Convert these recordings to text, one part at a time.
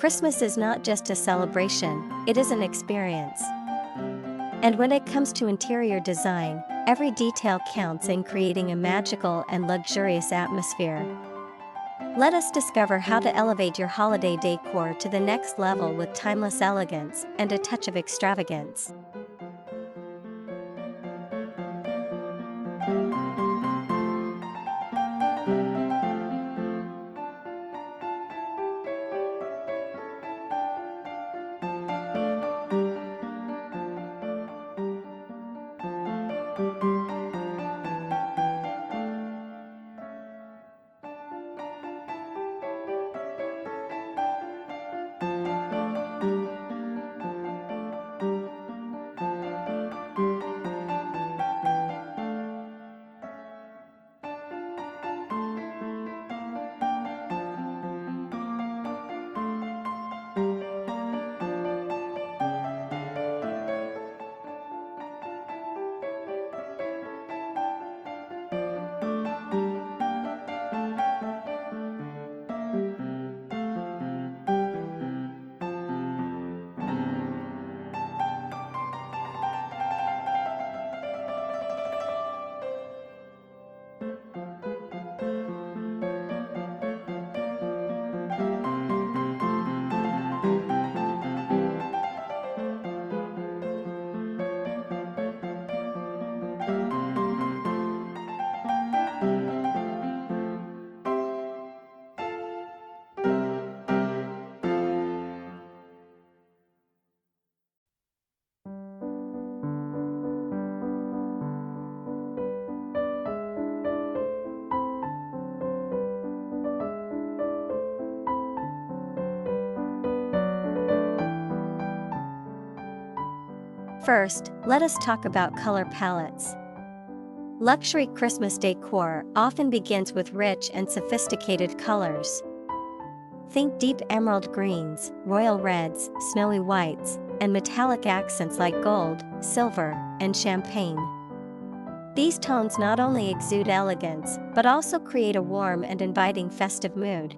Christmas is not just a celebration, it is an experience. And when it comes to interior design, every detail counts in creating a magical and luxurious atmosphere. Let us discover how to elevate your holiday decor to the next level with timeless elegance and a touch of extravagance. First, let us talk about color palettes. Luxury Christmas decor often begins with rich and sophisticated colors. Think deep emerald greens, royal reds, snowy whites, and metallic accents like gold, silver, and champagne. These tones not only exude elegance, but also create a warm and inviting festive mood.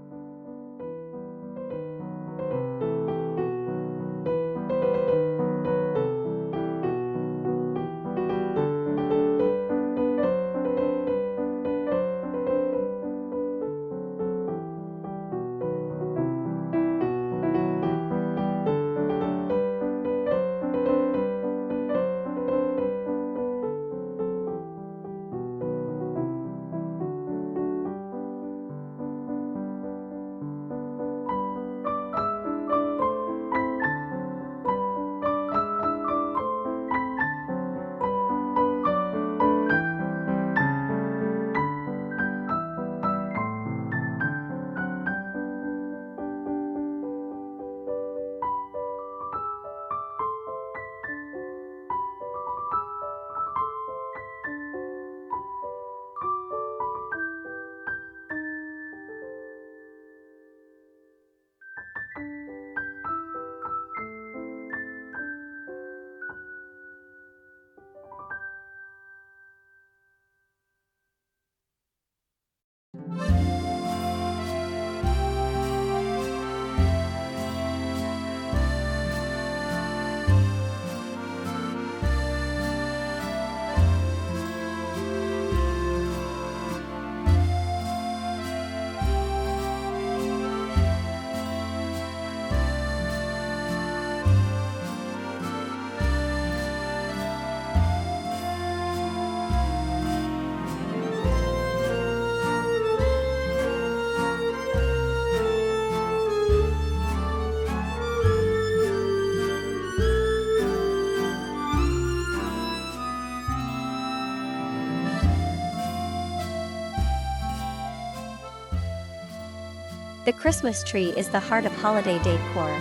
The Christmas tree is the heart of holiday decor.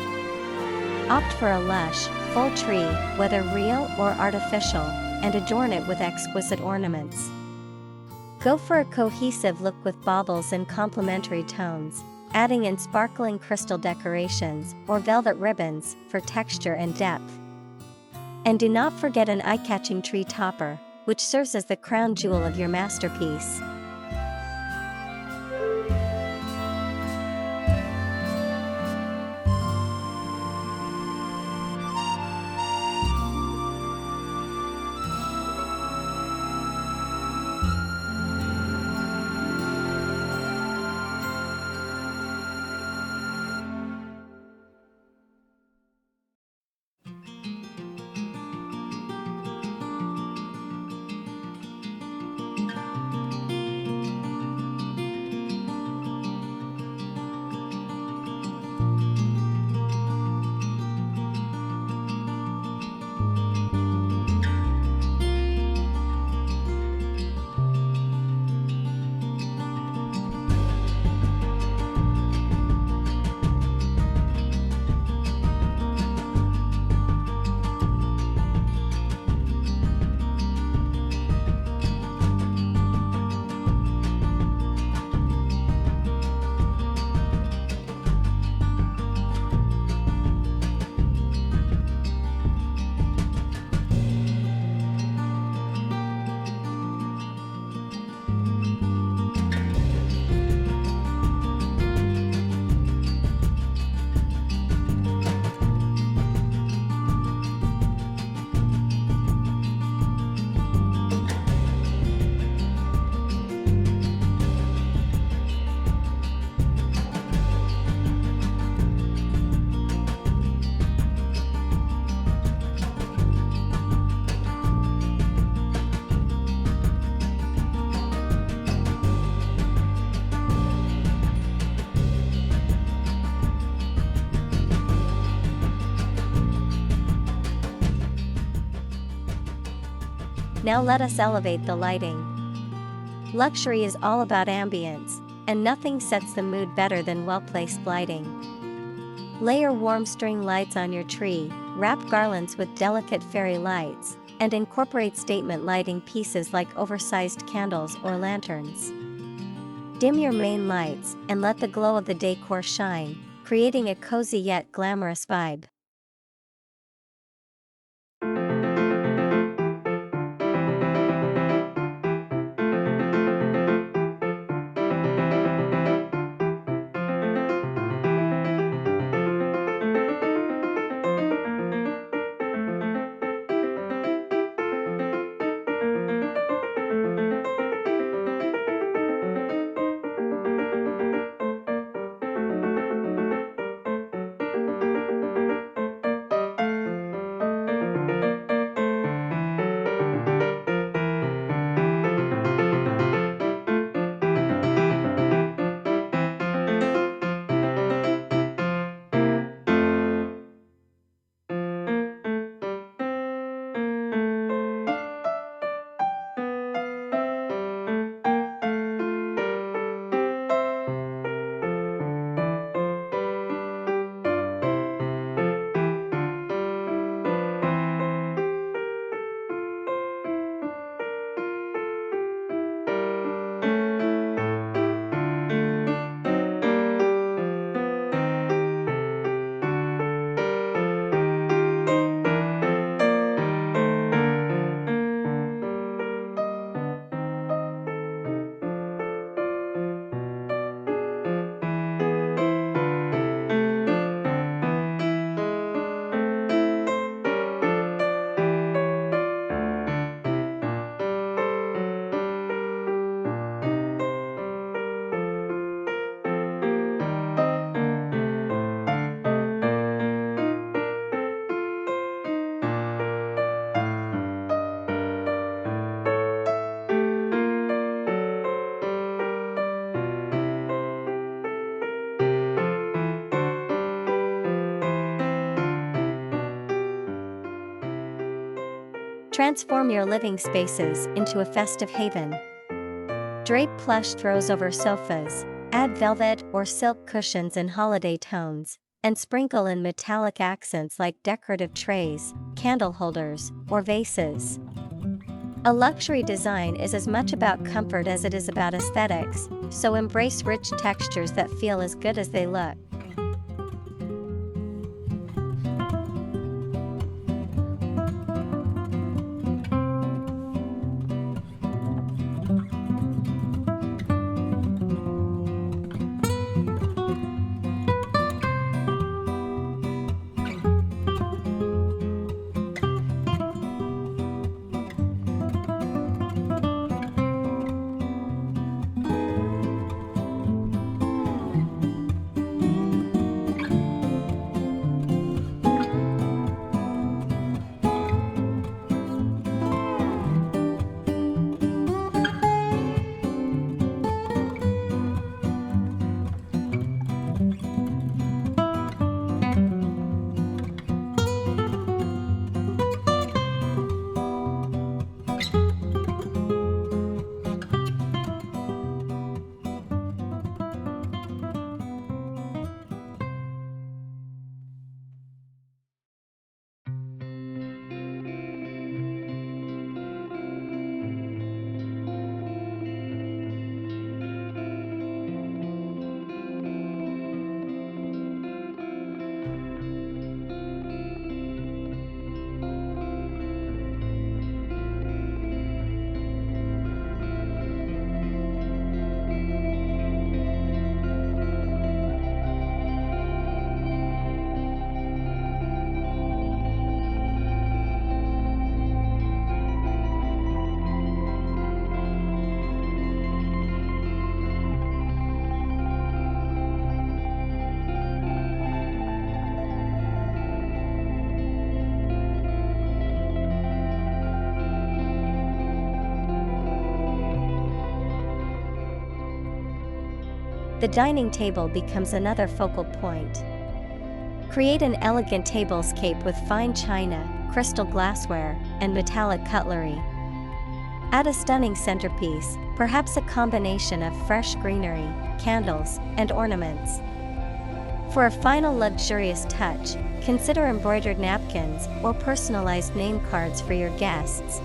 Opt for a lush, full tree, whether real or artificial, and adorn it with exquisite ornaments. Go for a cohesive look with baubles and complementary tones, adding in sparkling crystal decorations or velvet ribbons for texture and depth. And do not forget an eye-catching tree topper, which serves as the crown jewel of your masterpiece. Now let us elevate the lighting. Luxury is all about ambience, and nothing sets the mood better than well-placed lighting. Layer warm string lights on your tree, wrap garlands with delicate fairy lights, and incorporate statement lighting pieces like oversized candles or lanterns. Dim your main lights and let the glow of the decor shine, creating a cozy yet glamorous vibe. Transform your living spaces into a festive haven. Drape plush throws over sofas, add velvet or silk cushions in holiday tones, and sprinkle in metallic accents like decorative trays, candle holders, or vases. A luxury design is as much about comfort as it is about aesthetics, so embrace rich textures that feel as good as they look. The dining table becomes another focal point. Create an elegant tablescape with fine china, crystal glassware, and metallic cutlery. Add a stunning centerpiece, perhaps a combination of fresh greenery, candles, and ornaments. For a final luxurious touch, consider embroidered napkins or personalized name cards for your guests.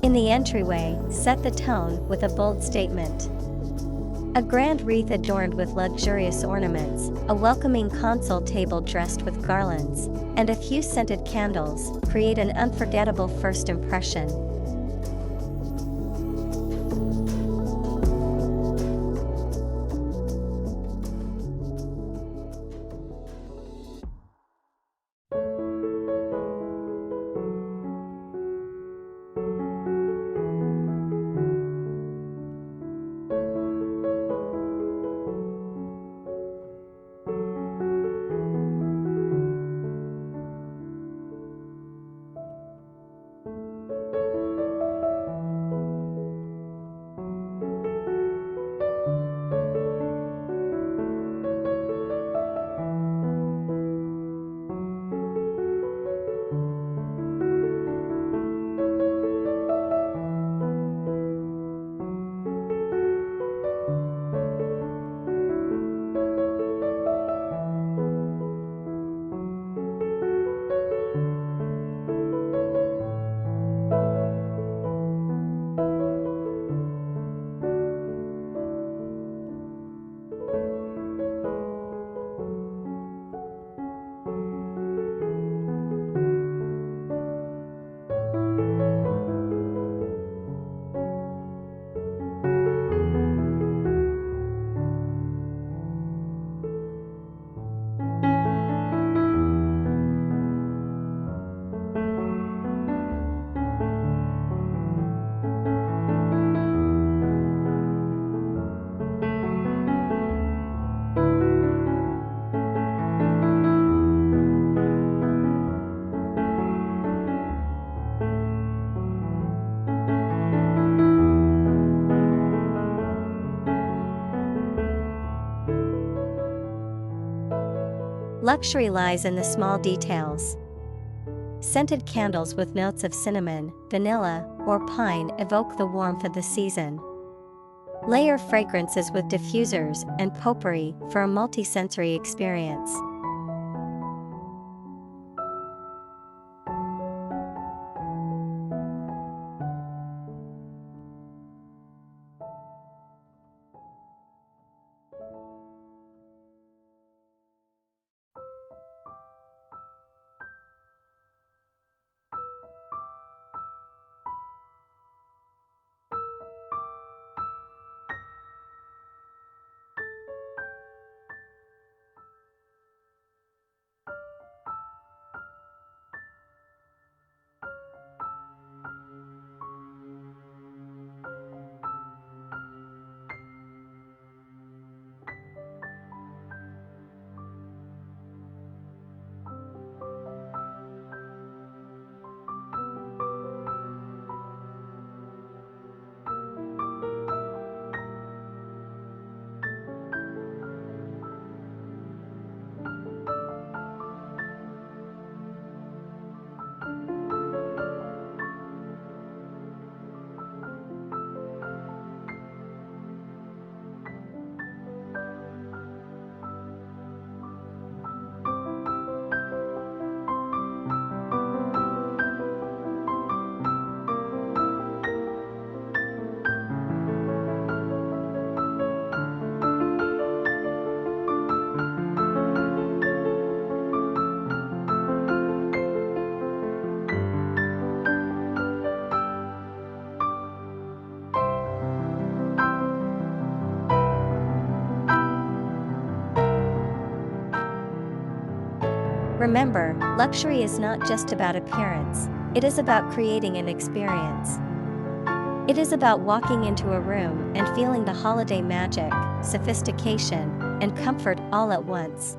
In the entryway, set the tone with a bold statement. A grand wreath adorned with luxurious ornaments, a welcoming console table dressed with garlands, and a few scented candles create an unforgettable first impression. Luxury lies in the small details. Scented candles with notes of cinnamon, vanilla, or pine evoke the warmth of the season. Layer fragrances with diffusers and potpourri for a multi-sensory experience. Remember, luxury is not just about appearance, it is about creating an experience. It is about walking into a room and feeling the holiday magic, sophistication, and comfort all at once.